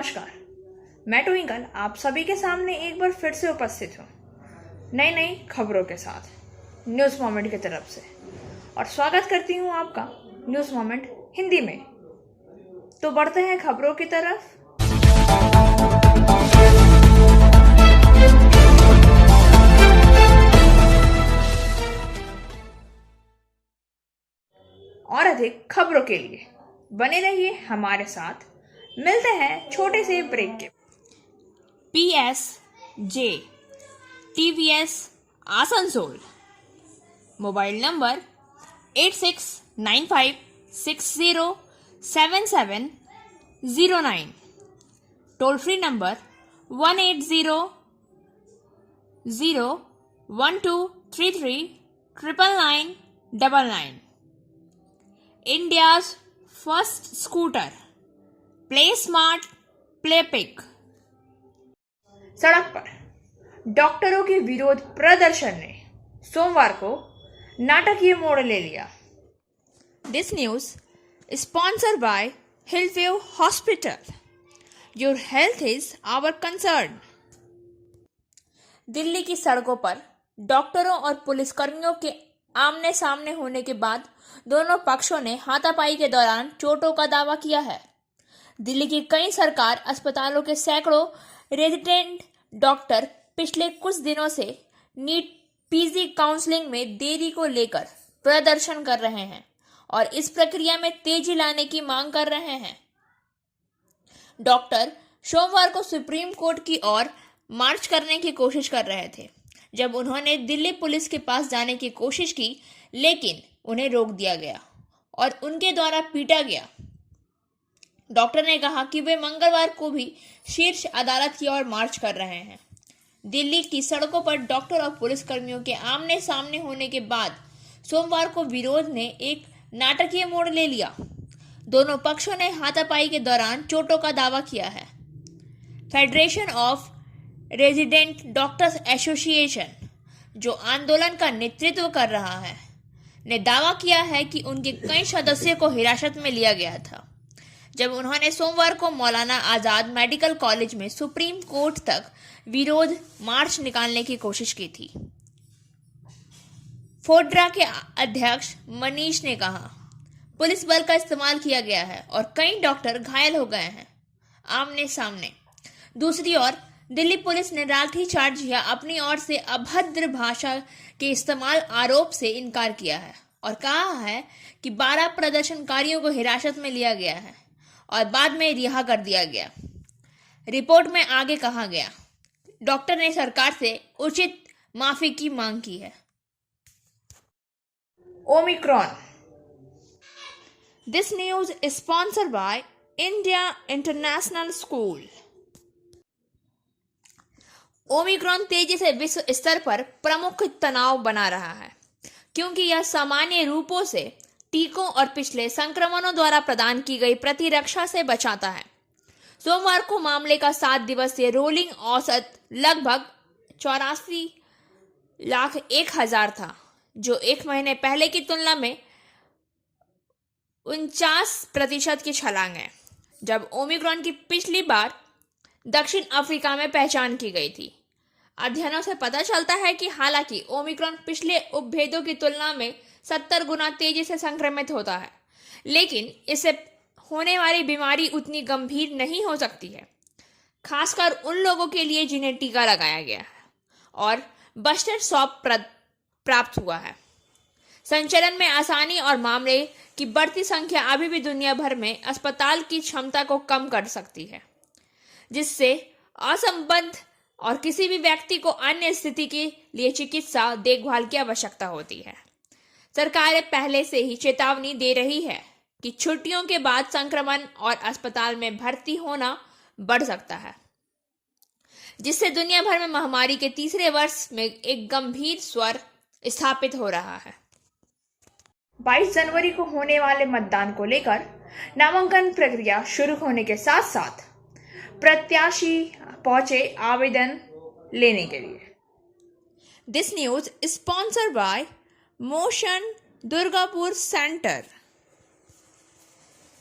नमस्कार, मैं ट्विंकल आप सभी के सामने एक बार फिर से उपस्थित हूँ नई नई खबरों के साथ न्यूज़ मोमेंट की तरफ से। और स्वागत करती हूँ आपका न्यूज़ मोमेंट हिंदी में। तो बढ़ते हैं खबरों की तरफ। और अधिक खबरों के लिए बने रहिए हमारे साथ। मिलते हैं छोटे से ब्रेक के। PSJ TVS Asansol mobile number 8695607709, toll free number 1800123399999। India's first scooter play smart play pick. सड़क पर डॉक्टरों के विरोध प्रदर्शन ने सोमवार को नाटकीय मोड़ ले लिया। This news sponsored by Hillview hospital. Your health is our concern. Delhi की सड़कों पर डॉक्टरों और पुलिसकर्मियों के आमने सामने होने के बाद दोनों पक्षों ने हाथापाई के दौरान चोटों का दावा किया है। दिल्ली की कई सरकार अस्पतालों के सैकड़ों रेजिडेंट डॉक्टर पिछले कुछ दिनों से नीट पीजी काउंसलिंग में देरी को लेकर प्रदर्शन कर रहे हैं और इस प्रक्रिया में तेजी लाने की मांग कर रहे हैं। डॉक्टर सोमवार को सुप्रीम कोर्ट की ओर मार्च करने की कोशिश कर रहे थे जब उन्होंने दिल्ली पुलिस के पास जाने की कोशिश की, लेकिन उन्हें रोक दिया गया और उनके द्वारा पीटा गया। डॉक्टर ने कहा कि वे मंगलवार को भी शीर्ष अदालत की ओर मार्च कर रहे हैं। दिल्ली की सड़कों पर डॉक्टर और पुलिसकर्मियों के आमने सामने होने के बाद सोमवार को विरोध ने एक नाटकीय मोड़ ले लिया। दोनों पक्षों ने हाथापाई के दौरान चोटों का दावा किया है। Federation of resident doctors association, जो आंदोलन का नेतृत्व कर रहा है, ने दावा किया है कि उनके कई सदस्यों को हिरासत में लिया गया था जब उन्होंने सोमवार को मौलाना आजाद मेडिकल कॉलेज में सुप्रीम कोर्ट तक विरोध मार्च निकालने की कोशिश की थी। फोड्रा के अध्यक्ष मनीष ने कहा, पुलिस बल का इस्तेमाल किया गया है और कई डॉक्टर घायल हो गए हैं आमने सामने। दूसरी ओर दिल्ली पुलिस ने लाठीचार्ज या अपनी ओर से अभद्र भाषा के इस्तेमाल आरोप से इनकार किया है और कहा है कि 12 प्रदर्शनकारियों को हिरासत में लिया गया है और बाद में रिहा कर दिया गया। रिपोर्ट में आगे कहा गया, डॉक्टर ने सरकार से उचित माफी की मांग की है। Omicron. This news is sponsored by India international school. Omicron तेजी से विश्व स्तर पर प्रमुख तनाव बना रहा है क्योंकि यह सामान्य रूपों से टीकों और पिछले संक्रमणों द्वारा प्रदान की गई प्रतिरक्षा से बचाता है। सोमवार को मामले का 7 दिवसीय रोलिंग औसत लगभग 84,01,000 था, जो एक महीने पहले की तुलना में 49% की छलांग है, जब ओमिक्रॉन की पिछली बार दक्षिण अफ्रीका में पहचान की गई थी। अध्ययनों से पता चलता है कि हालांकि ओमिक्रॉन पिछले उपभेदों की तुलना में 70 गुना तेजी से संक्रमित होता है, लेकिन इससे होने वाली बीमारी उतनी गंभीर नहीं हो सकती है, खासकर उन लोगों के लिए जिन्हें टीका लगाया गया है और बस्टर शॉट प्राप्त हुआ है। संचलन में आसानी और मामले की बढ़ती संख्या अभी भी दुनिया भर में अस्पताल की क्षमता को कम कर सकती है, जिससे असंबद्ध और किसी भी व्यक्ति को अन्य स्थिति के लिए चिकित्सा देखभाल की आवश्यकता होती है। सरकार पहले से ही चेतावनी दे रही है कि छुट्टियों के बाद संक्रमण और अस्पताल में भर्ती होना बढ़ सकता है, जिससे दुनिया भर में महामारी के तीसरे वर्ष में एक गंभीर स्वर स्थापित हो रहा है। 22 जनवरी को होने वाले मतदान को लेकर नामांकन प्रक्रिया शुरू होने के साथ साथ प्रत्याशी पहुंचे आवेदन लेने के लिए। This news sponsored by Motion Durgapur centre.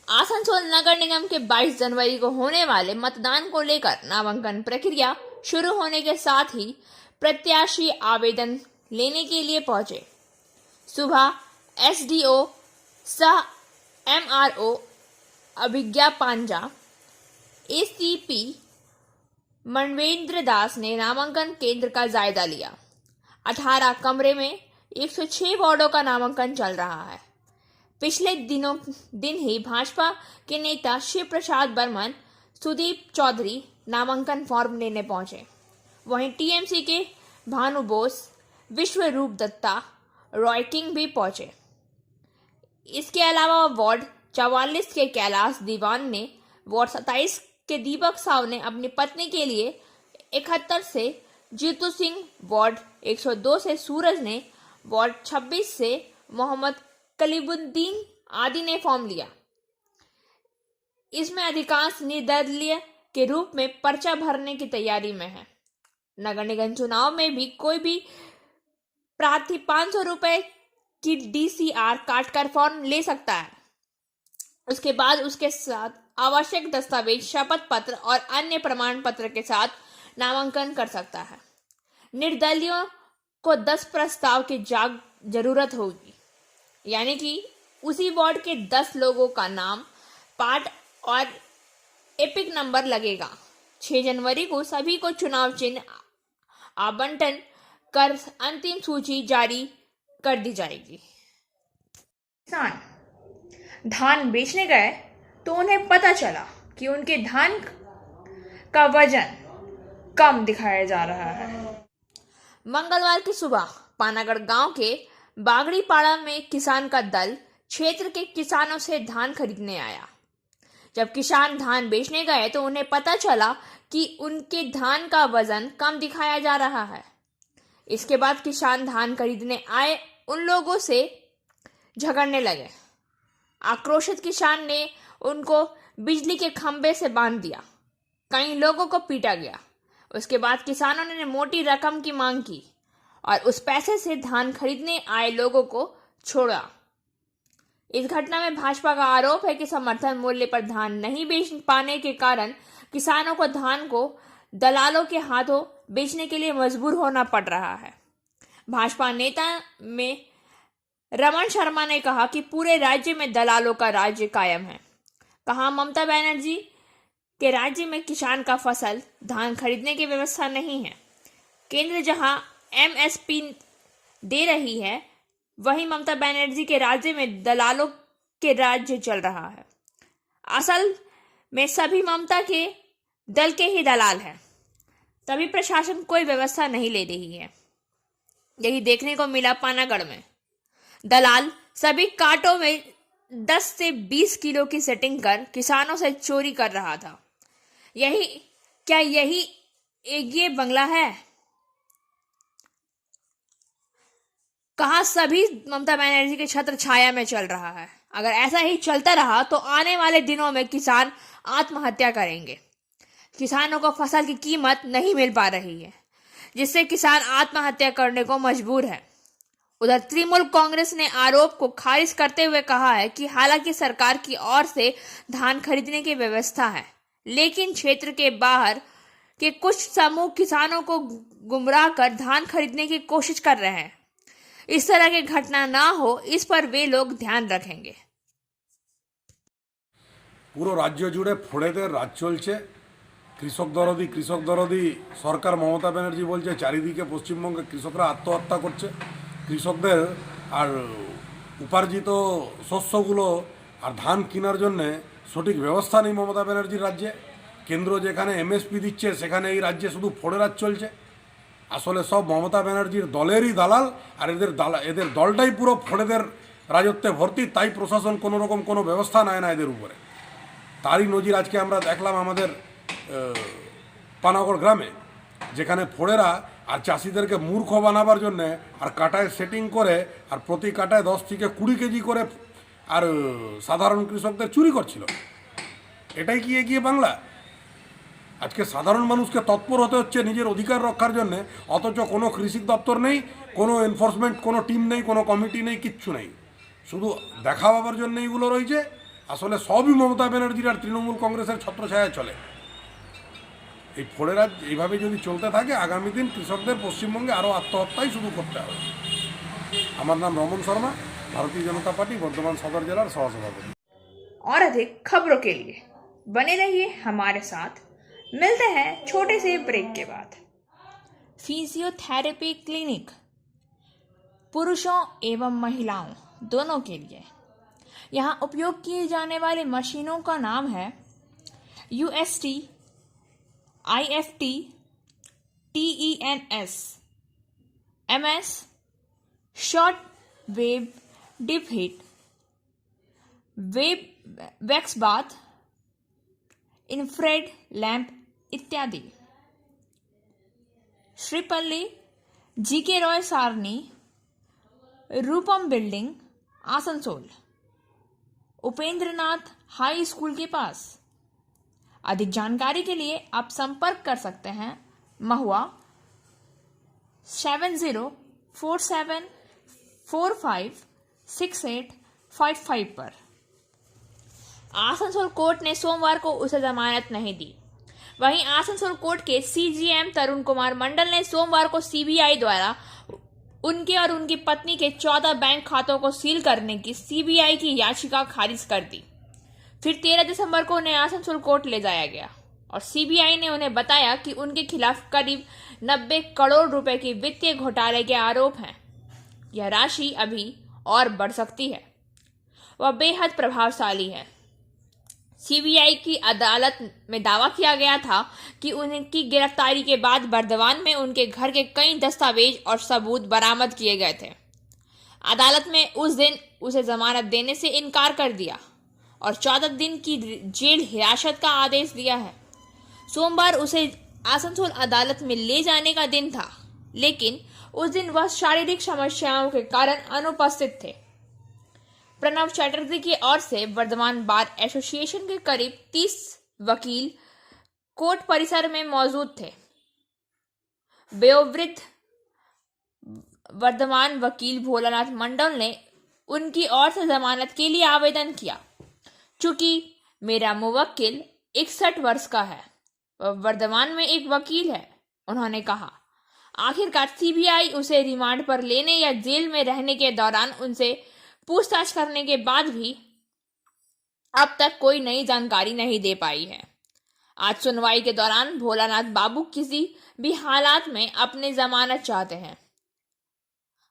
Asansol नगर निगम के 22 जनवरी को होने वाले मतदान को लेकर नामांकन प्रक्रिया शुरू होने के साथ ही प्रत्याशी आवेदन लेने के लिए पहुंचे। सुबह एसडीओ सह एमआरओ अभिज्ञा पांजा एसीपी मनवेंद्र दास ने नामांकन केंद्र का जायजा लिया। 18 कमरे में 106 वार्डों का नामांकन चल रहा है। पिछले दिन ही भाजपा के नेता शिव प्रसाद बर्मन, सुदीप चौधरी नामांकन फॉर्म लेने पहुंचे। वहीं टीएमसी के भानु बोस, विश्वरूप दत्ता, रॉय किंग भी पहुंचे। इसके अलावा वार्ड 44 के कैलाश दीवान ने, वार्ड 27 के दीपक साव ने अपनी पत्नी के लिए, 71 से जीतू सिंह, वार्ड 102 से सूरज ने, वार्ड 26 से मोहम्मद कलीबुद्दीन आदि ने फॉर्म लिया। इसमें अधिकांश निर्दलीय के रूप में पर्चा भरने की तैयारी में है। नगर निगम चुनाव में भी कोई भी प्रार्थी 500 रुपए की डीसीआर काटकर फॉर्म ले सकता है। उसके बाद उसके साथ आवश्यक दस्तावेज, शपथ पत्र और अन्य प्रमाण पत्र के साथ नामांकन कर सकता है। निर्दलियों को 10 प्रस्ताव की जरूरत होगी, यानी कि उसी वार्ड के 10 लोगों का नाम, पार्ट और एपिक नंबर लगेगा। 6 जनवरी को सभी को चुनाव चिन्ह आवंटन कर अंतिम सूची जारी कर दी जाएगी। किसान धान बेचने गए तो उन्हें पता चला कि उनके धान का वजन कम दिखाया जा रहा है। मंगलवार की सुबह पानागढ़ गांव के बागड़ीपाड़ा में किसान का दल क्षेत्र के किसानों से धान खरीदने आया। जब किसान धान बेचने गए तो उन्हें पता चला कि उनके धान का वजन कम दिखाया जा रहा है। इसके बाद किसान धान खरीदने आए उन लोगों से झगड़ने लगे। आक्रोशित किसान ने उनको बिजली के खंभे से बांध दिया। कई लोगों को पीटा गया। उसके बाद किसानों ने मोटी रकम की मांग की और उस पैसे से धान खरीदने आए लोगों को छोड़ा। इस घटना में भाजपा का आरोप है कि समर्थन मूल्य पर धान नहीं बेच पाने के कारण किसानों को धान को दलालों के हाथों बेचने के लिए मजबूर होना पड़ रहा है। भाजपा नेता में रमन शर्मा ने कहा कि पूरे राज्य में दलालों का राज्य कायम है। कहा, ममता बनर्जी के राज्य में किसान का फसल धान खरीदने की व्यवस्था नहीं है। केंद्र जहां एमएसपी दे रही है, वहीं ममता बनर्जी के राज्य में दलालों के राज्य चल रहा है। असल में सभी ममता के दल के ही दलाल हैं, तभी प्रशासन कोई व्यवस्था नहीं ले रही है। यही देखने को मिला पानागढ़ में। दलाल सभी कांटों में 10 से 20 किलो की सेटिंग कर किसानों से चोरी कर रहा था। यही एक ये बंगला है? कहा सभी ममता बनर्जी के छत्र छाया में चल रहा है। अगर ऐसा ही चलता रहा तो आने वाले दिनों में किसान आत्महत्या करेंगे। किसानों को फसल की कीमत नहीं मिल पा रही है, जिससे किसान आत्महत्या करने को मजबूर है। उधर तृणमूल कांग्रेस ने आरोप को खारिज करते हुए कहा है कि हालांकि सरकार की ओर से धान खरीदने की व्यवस्था है, लेकिन क्षेत्र के बाहर के कुछ समूह किसानों को गुमराह कर धान खरीदने की कोशिश कर रहे हैं। इस तरह की घटना ना हो, इस पर वे लोग ध्यान रखेंगे। পুরো রাজ্য জুড়ে ফোড়েদের রাজ চলছে। কৃষক দরদি সরকার মমতা ব্যানার্জি বলছে চারিদিকে পশ্চিমবঙ্গে কৃষকরা আত্মহত্যা করছে। কৃষকদের আর উপার্জিত শস্যগুলো আর ধান কেনার জন্যে সঠিক ব্যবস্থা নেই মমতা ব্যানার্জির রাজ্যে। কেন্দ্র যেখানে এমএসপি দিচ্ছে সেখানে এই রাজ্যে শুধু ফোড়ে রাজ চলছে। আসলে সব মমতা ব্যানার্জির দলেরই দালাল, আর এদের দলটাই পুরো ফোড়েদের রাজত্বে ভর্তি। তাই প্রশাসন কোনো রকম কোনো ব্যবস্থা নেয় না এদের উপরে। তারই নজির আজকে আমরা দেখলাম আমাদের পানাগড় গ্রামে, যেখানে ফোড়েরা আর চাষিদেরকে মূর্খ বানাবার জন্যে আর কাটায় সেটিং করে আর প্রতি কাটায় 10 থেকে 20 কেজি করে আর সাধারণ কৃষকদের চুরি করছিল। এটাই কি এগিয়ে বাংলা? আজকে সাধারণ মানুষকে তৎপর হতে হচ্ছে নিজের অধিকার রক্ষার জন্যে, অথচ কোনো কৃষি দপ্তর নেই, কোনো এনফোর্সমেন্ট, কোনো টিম নেই, কোনো কমিটি নেই, কিচ্ছু নেই। শুধু দেখাবার জন্য এইগুলো রয়েছে আসলে সবই মমতা ব্যানার্জির আর তৃণমূল কংগ্রেসের ছত্রছায়ায় চলে। এই ফোড়ে রাজ এইভাবে যদি চলতে থাকে আগামী দিন কৃষকদের পশ্চিমবঙ্গে আরও আত্মহত্যাই শুরু করতে হবে। আমার নাম রমন শর্মা, भारतीय जनता पार्टी वर्धमान सदर जिला सहसभापति। और अधिक खबरों के लिए बने रहिए हमारे साथ। मिलते हैं छोटे से ब्रेक के बाद। फिजियोथेरेपी क्लिनिक पुरुषों एवं महिलाओं दोनों के लिए। यहाँ उपयोग किए जाने वाली मशीनों का नाम है UST, IFT, TENS, MS, short wave deep heat, वेब वैक्स बाथ, इंफ्रेड लैंप इत्यादि। Shripalli, GK Roy Sarani, Rupam building, Asansol, Upendranath high school के पास। अधिक जानकारी के लिए आप संपर्क कर सकते हैं महुआ 7047456855 पर। आसनसोल कोर्ट ने सोमवार को उसे जमानत नहीं दी। वहीं आसनसोल कोर्ट के CGM तरुण कुमार मंडल ने सोमवार को CBI द्वारा उनके और उनकी पत्नी के 14 बैंक खातों को सील करने की CBI की याचिका खारिज कर दी। फिर 13 दिसंबर को उन्हें आसनसोल कोर्ट ले जाया गया और CBI ने उन्हें बताया कि उनके खिलाफ करीब 90 करोड़ रुपए की वित्तीय घोटाले के आरोप हैं। यह राशि अभी और बढ़ सकती है। वह बेहद प्रभावशाली है। CBI की अदालत में दावा किया गया था कि उनकी गिरफ्तारी के बाद बर्दवान में उनके घर के कई दस्तावेज और सबूत बरामद किए गए थे। अदालत में उस दिन उसे जमानत देने से इनकार कर दिया और 14 दिन की जेल हिरासत का आदेश दिया है। सोमवार उसे आसनसोल अदालत में ले जाने का दिन था, लेकिन उस दिन वह शारीरिक समस्याओं के कारण अनुपस्थित थे। प्रणव चटर्जी की ओर से वर्धमान बार एसोसिएशन के करीब 30 वकील कोर्ट परिसर में मौजूद थे। वयोवृद्ध वर्धमान वकील भोलानाथ मंडल ने उनकी ओर से जमानत के लिए आवेदन किया। चूंकि मेरा मुवक्किल 61 वर्ष का है, वह वर्धमान में एक वकील है, उन्होंने कहा। आखिरकार CBI उसे रिमांड पर लेने या जेल में रहने के दौरान उनसे पूछताछ करने के बाद भी अब तक कोई नई जानकारी नहीं दे पाई है। आज सुनवाई के दौरान भोलानाथ बाबू किसी भी हालात में अपनी जमानत चाहते हैं।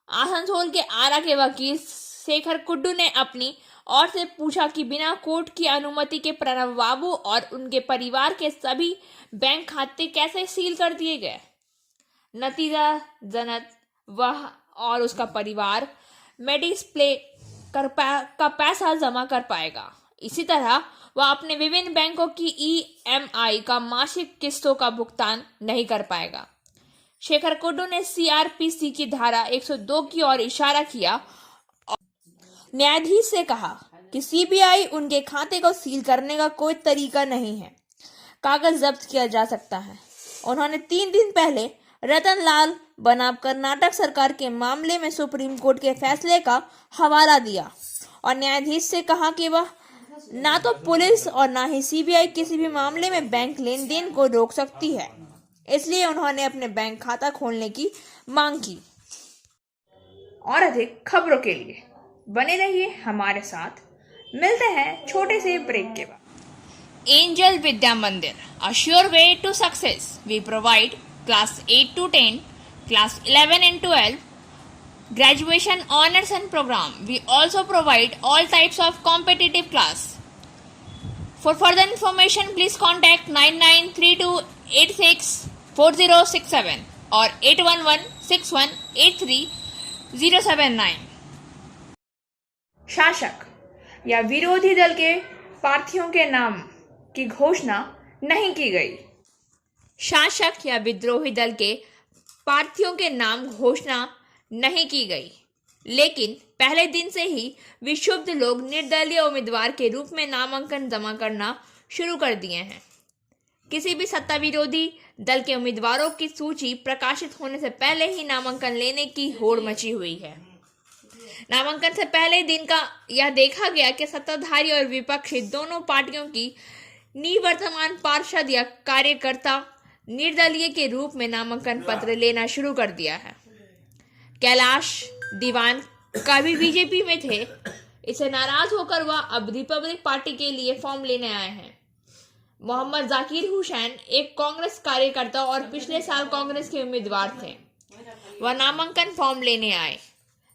आसनसोल के आरा के वकील शेखर कुड्डू ने अपनी ओर से पूछा कि बिना कोर्ट की अनुमति के प्रणव बाबू और उनके परिवार के सभी बैंक खाते कैसे सील कर दिए गए। नतीजा जनत वह और उसका परिवार मेडिस्प्ले का पैसा जमा कर पाएगा। इसी तरह वह अपने विभिन्न बैंकों की EMI का मासिक किस्तों का भुगतान नहीं कर पाएगा। शेखर कुड्डू ने CRPC की धारा 102 की ओर इशारा किया और न्यायाधीश से कहा कि CBI उनके खाते को सील करने का कोई तरीका नहीं है, कागज जब्त किया जा सकता है। उन्होंने 3 दिन पहले रतन लाल बनाम कर्नाटक सरकार के मामले में सुप्रीम कोर्ट के फैसले का हवाला दिया और न्यायाधीश से कहा कि वह ना तो पुलिस और ना ही CBI किसी भी मामले में बैंक लेन देन को रोक सकती है। इसलिए उन्होंने अपने बैंक खाता खोलने की मांग की। और अधिक खबरों के लिए बने रहिए हमारे साथ। मिलते हैं छोटे से ब्रेक के बाद। एंजल विद्या मंदिर, a sure way to success. We provide class 8 to 10, class 11 and 12, graduation honors and program. We also provide all types of competitive class. For further information, please contact 9932864067 or 8116183079. शासक या विरोधी दल के प्रार्थियों के नाम की घोषणा नहीं की गई। शासक या विद्रोही दल के प्रार्थियों के नाम घोषणा नहीं की गई, लेकिन पहले दिन से ही विक्षुब्ध लोग निर्दलीय उम्मीदवार के रूप में नामांकन जमा करना शुरू कर दिए हैं। किसी भी सत्ता विरोधी दल के उम्मीदवारों की सूची प्रकाशित होने से पहले ही नामांकन लेने की होड़ मची हुई है। नामांकन से पहले दिन का यह देखा गया कि सत्ताधारी और विपक्षी दोनों पार्टियों की निवर्तमान पार्षद या कार्यकर्ता निर्दलीय के रूप में नामांकन पत्र लेना शुरू कर दिया है। कैलाश दीवान कभी बीजेपी में थे, इसे नाराज होकर वह अब रिपब्लिक पार्टी के लिए फॉर्म लेने आए हैं। मोहम्मद जाकिर हुसैन एक कांग्रेस कार्यकर्ता और पिछले साल कांग्रेस के उम्मीदवार थे, वह नामांकन फॉर्म लेने आए।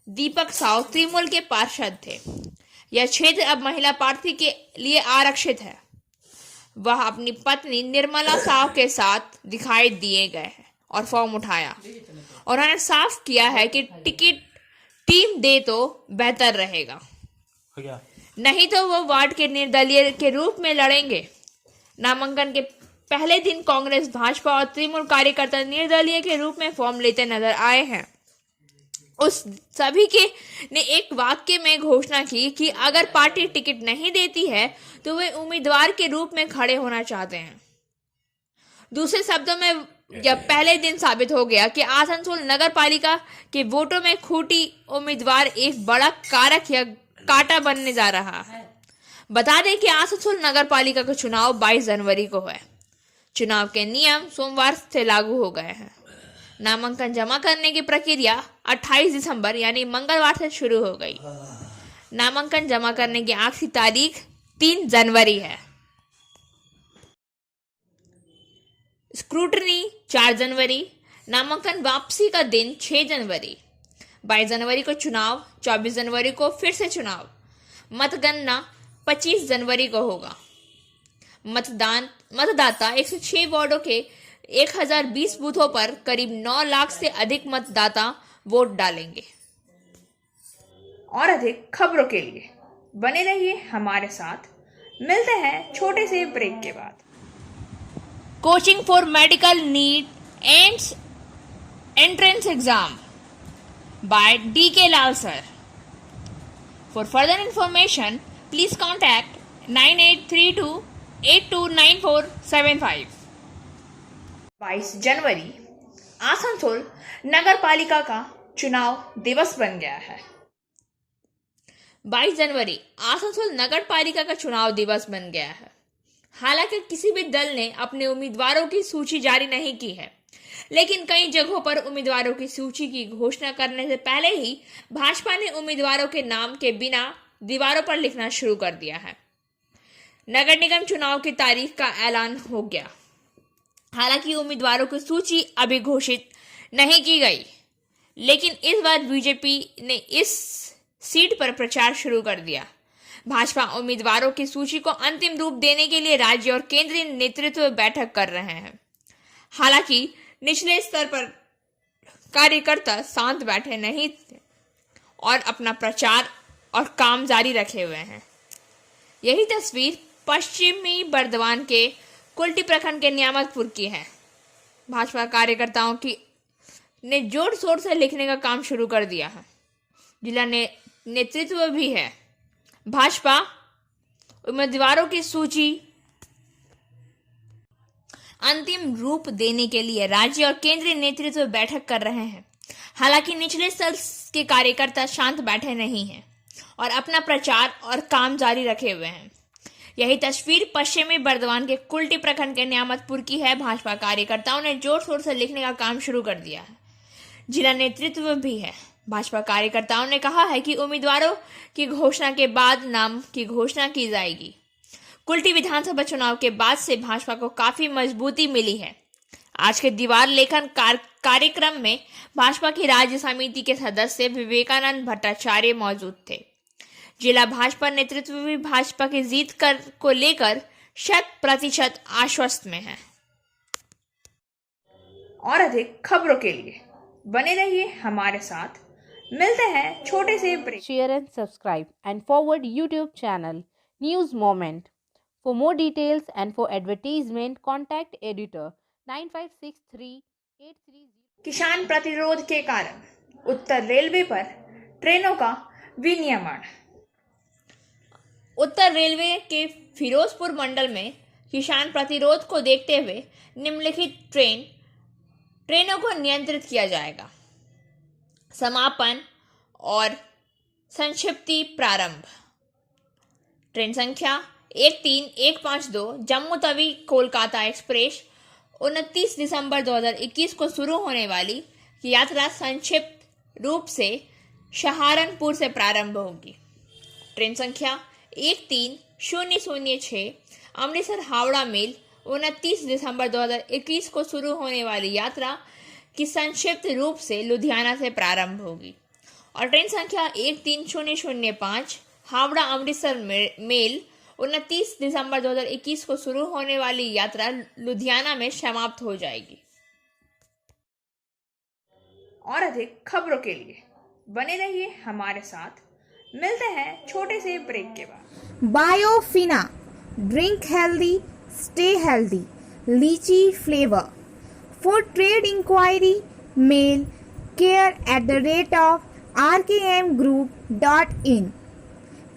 दीपक साव तृणमूल के पार्षद थे। यह क्षेत्र अब महिला प्रार्थी के लिए आरक्षित है। वह अपनी पत्नी निर्मला साव के साथ दिखाई दिए गए हैं और फॉर्म उठाया। उन्होंने साफ किया है कि टिकट टीम दे तो बेहतर रहेगा, नहीं तो वो वार्ड के निर्दलीय के रूप में लड़ेंगे। नामांकन के पहले दिन कांग्रेस, भाजपा और तृणमूल कार्यकर्ता निर्दलीय के रूप में फॉर्म लेते नजर आए हैं। उस सभी के ने एक वाक्य में घोषणा की कि अगर पार्टी टिकट नहीं देती है तो वे उम्मीदवार के रूप में खड़े होना चाहते हैं। दूसरे शब्दों में यह पहले दिन साबित हो गया कि आसनसोल नगर पालिका के वोटों में खूंटी उम्मीदवार एक बड़ा कारक या कांटा बनने जा रहा है। बता दें कि आसनसोल नगर पालिका का चुनाव 22 जनवरी को है। चुनाव के नियम सोमवार से लागू हो गए हैं। नामांकन जमा करने की प्रक्रिया 28 दिसंबर यानी मंगलवार से शुरू हो गई। नामांकन जमा करने की आखिरी तारीख 3 जनवरी है। स्क्रूटनी 4 जनवरी, नामांकन वापसी का दिन 6 जनवरी, 22 जनवरी को चुनाव, 24 जनवरी को फिर से चुनाव। मतगणना 25 जनवरी को होगा। मतदाता 106 वार्डों के 1020 बूथों पर करीब 9 लाख से अधिक मतदाता वोट डालेंगे। और अधिक खबरों के लिए बने रहिए हमारे साथ। मिलते हैं छोटे से ब्रेक के बाद। Coaching for medical NEET and entrance exam by DK Lal sir. For further information, please contact 9832829475. 22 जनवरी आसनसोल नगर पालिका का चुनाव दिवस बन गया है। 22 जनवरी आसनसोल नगर पालिका का चुनाव दिवस बन गया है। हालांकि किसी भी दल ने अपने उम्मीदवारों की सूची जारी नहीं की है, लेकिन कई जगहों पर उम्मीदवारों की सूची की घोषणा करने से पहले ही भाजपा ने उम्मीदवारों के नाम के बिना दीवारों पर लिखना शुरू कर दिया है। नगर निगम चुनाव की तारीख का ऐलान हो गया। हालांकि उम्मीदवारों की सूची अभी घोषित नहीं की गई, लेकिन इस बार बीजेपी ने इस सीट पर प्रचार शुरू कर दिया। भाजपा उम्मीदवारों की सूची को अंतिम रूप देने के लिए राज्य और केंद्रीय नेतृत्व बैठक कर रहे हैं। हालांकि निचले स्तर पर कार्यकर्ता शांत बैठे नहीं थे और अपना प्रचार और काम जारी रखे हुए हैं। यही तस्वीर पश्चिमी बर्दवान के कुल्टी प्रखंड के नियामतपुर की है। भाजपा कार्यकर्ताओं की ने जोर शोर से लिखने का काम शुरू कर दिया है। जिला नेतृत्व भी है। भाजपा उम्मीदवारों की सूची अंतिम रूप देने के लिए राज्य और केंद्रीय नेतृत्व बैठक कर रहे हैं। हालांकि निचले स्तर के कार्यकर्ता शांत बैठे नहीं हैं और अपना प्रचार और काम जारी रखे हुए हैं। यही तस्वीर पश्चिमी बर्दवान के कुल्टी प्रखंड के नियामतपुर की है। भाजपा कार्यकर्ताओं ने जोर शोर से लिखने का काम शुरू कर दिया है। जिला नेतृत्व भी है। भाजपा कार्यकर्ताओं ने कहा है कि उम्मीदवारों की घोषणा के बाद नाम की घोषणा की जाएगी। कुल्टी विधानसभा चुनाव के बाद से भाजपा को काफी मजबूती मिली है। आज के दीवार लेखन कार्यक्रम में भाजपा की राज्य समिति के सदस्य विवेकानंद भट्टाचार्य मौजूद थे। जिला भाजपा नेतृत्व भी भाजपा की जीत को लेकर 100% आश्वस्त में है। और अधिक खबरों के लिए बने रहिए हमारे साथ। मिलते हैं छोटे से break. Share and subscribe and forward YouTube channel News Moment. For more details and for advertisement, contact editor 956383. किसान प्रतिरोध के कारण उत्तर रेलवे पर ट्रेनों का विनियमन। उत्तर रेलवे के फिरोजपुर मंडल में किसान प्रतिरोध को देखते हुए निम्नलिखित ट्रेनों को नियंत्रित किया जाएगा। समापन और संक्षिप्ति प्रारंभ। ट्रेन संख्या 13152 जम्मू तवी कोलकाता एक्सप्रेस 29 दिसंबर 2021 को शुरू होने वाली यात्रा संक्षिप्त रूप से सहारनपुर से प्रारंभ होगी। ट्रेन संख्या 13006 अमृतसर हावड़ा मेल 29 दिसंबर 2021 को शुरू होने वाली यात्रा की संक्षिप्त रूप से लुधियाना से प्रारंभ होगी। और ट्रेन संख्या 13005 हावड़ा अमृतसर मेल 29 दिसंबर 2021 को शुरू होने वाली यात्रा लुधियाना में समाप्त हो जाएगी। और अधिक खबरों के लिए बने रहिए हमारे साथ। मिलते हैं छोटे से ब्रेक के बाद। Biofina, drink healthy, stay healthy, litchi flavour. For trade inquiry mail care@rkmgroup.in।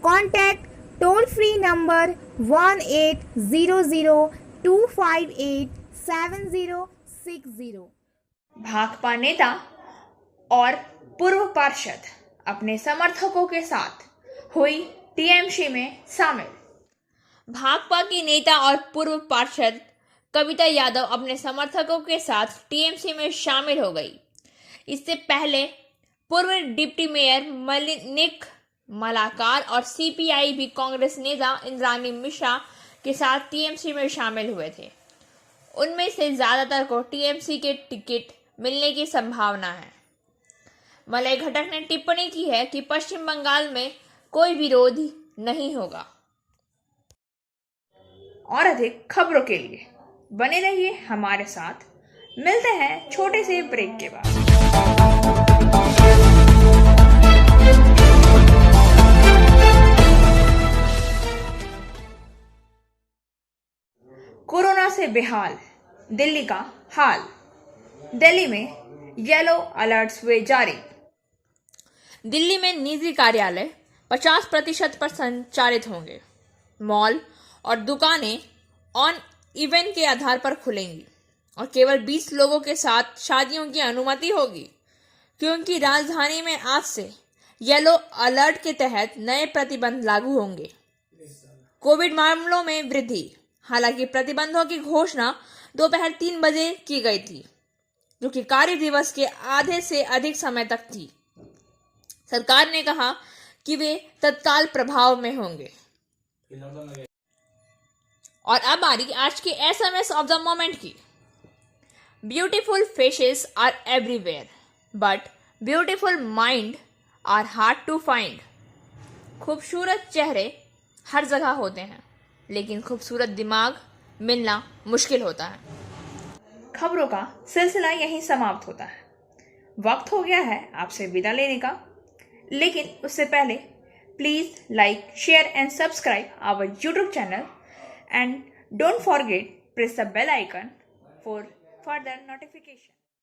Contact toll free number 1800-258-7060। Bhakpa नेता और पूर्व पार्षद अपने समर्थकों के साथ हुई टीएमसी में शामिल। भाकपा की नेता और पूर्व पार्षद कविता यादव अपने समर्थकों के साथ टीएमसी में शामिल हो गई। इससे पहले पूर्व डिप्टी मेयर मलिक मलाकार और सीपीआई भी कांग्रेस नेता इंद्राणी मिश्रा के साथ टीएमसी में शामिल हुए थे। उनमें से ज्यादातर को टीएमसी के टिकट मिलने की संभावना है। मलय घटक ने टिप्पणी की है कि पश्चिम बंगाल में कोई विरोध नहीं होगा। और अधिक खबरों के लिए बने रहिए हमारे साथ। मिलते हैं छोटे से ब्रेक के बाद। कोरोना से बेहाल दिल्ली का हाल। दिल्ली में येलो अलर्ट्स हुए जारी। दिल्ली में निजी कार्यालय 50% पर संचालित होंगे। मॉल और दुकानें ऑन इवेंट के आधार पर खुलेंगी और केवल 20 लोगों के साथ शादियों की अनुमति होगी, क्योंकि राजधानी में आज से येलो अलर्ट के तहत नए प्रतिबंध लागू होंगे। कोविड मामलों में वृद्धि। हालांकि प्रतिबंधों की घोषणा दोपहर 3 बजे की गई थी, जो कि कार्य दिवस के आधे से अधिक समय तक थी। सरकार ने कहा कि वे तत्काल प्रभाव में होंगे। और अब बारी आज के एसएमएस ऑफ द मोमेंट की। Beautiful faces are everywhere but beautiful mind are hard to find. खूबसूरत चेहरे हर जगह होते हैं, लेकिन खूबसूरत दिमाग मिलना मुश्किल होता है। खबरों का सिलसिला यहीं समाप्त होता है। वक्त हो गया है आपसे विदा लेने का, लेकिन उससे पहले please like, share and subscribe our YouTube channel and don't forget press the bell icon for further notification.